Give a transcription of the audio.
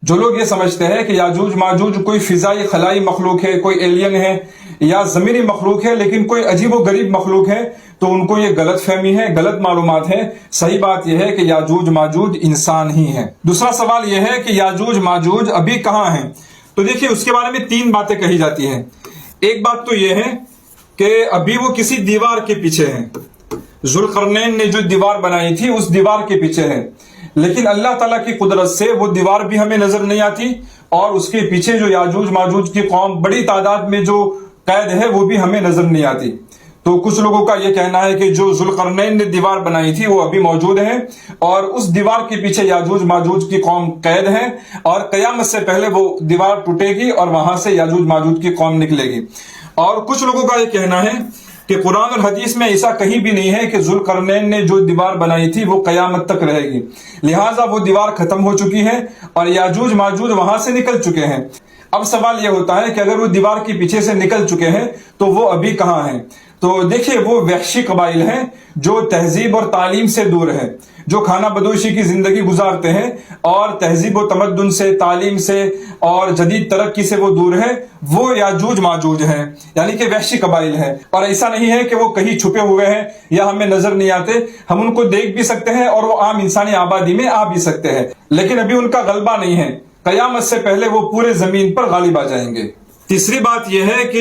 جو لوگ یہ سمجھتے ہیں کہ یاجوج ماجوج کوئی فضائی خلائی مخلوق ہے، کوئی ایلین ہے یا زمینی مخلوق ہے، لیکن کوئی عجیب و غریب مخلوق ہے، تو ان کو یہ غلط فہمی ہے، غلط معلومات ہے۔ صحیح بات یہ ہے کہ یاجوج ماجوج انسان ہی ہیں۔ دوسرا سوال یہ ہے کہ یاجوج ماجوج ابھی کہاں ہیں؟ تو دیکھیے اس کے بارے میں 3 باتیں کہی جاتی ہیں۔ ایک بات تو یہ ہے کہ ابھی وہ کسی دیوار کے پیچھے ہیں، ذوالقرنین نے جو دیوار بنائی تھی اس دیوار کے پیچھے ہے، لیکن اللہ تعالیٰ کی قدرت سے وہ دیوار بھی ہمیں نظر نہیں آتی، اور اس کے پیچھے جو یاجوج ماجوج کی قوم بڑی تعداد میں جو قید ہے وہ بھی ہمیں نظر نہیں آتی۔ تو کچھ لوگوں کا یہ کہنا ہے کہ جو ذوالقرنین نے دیوار بنائی تھی وہ ابھی موجود ہے، اور اس دیوار کے پیچھے یاجوج ماجوج کی قوم قید ہے، اور قیامت سے پہلے وہ دیوار ٹوٹے گی اور وہاں سے یاجوج ماجوج کی قوم نکلے گی۔ اور کچھ لوگوں کا یہ کہنا ہے کہ قرآن اور حدیث میں ایسا کہیں بھی نہیں ہے کہ ذوالقرنین نے جو دیوار بنائی تھی وہ قیامت تک رہے گی، لہٰذا وہ دیوار ختم ہو چکی ہے اور یاجوج ماجوج وہاں سے نکل چکے ہیں۔ اب سوال یہ ہوتا ہے کہ اگر وہ دیوار کے پیچھے سے نکل چکے ہیں تو وہ ابھی کہاں ہیں؟ تو دیکھیے وہ وحشی قبائل ہیں جو تہذیب اور تعلیم سے دور ہیں، جو کھانا بدوشی کی زندگی گزارتے ہیں، اور تہذیب و تمدن سے، تعلیم سے اور جدید ترقی سے وہ دور ہے، وہ یاجوج ماجوج ہیں، یعنی کہ وحشی قبائل ہیں۔ اور ایسا نہیں ہے کہ وہ کہیں چھپے ہوئے ہیں یا ہمیں نظر نہیں آتے، ہم ان کو دیکھ بھی سکتے ہیں اور وہ عام انسانی آبادی میں آ بھی سکتے ہیں، لیکن ابھی ان کا غلبہ نہیں ہے۔ قیامت سے پہلے وہ پورے زمین پر غالب آ جائیں گے۔ تیسری بات یہ ہے کہ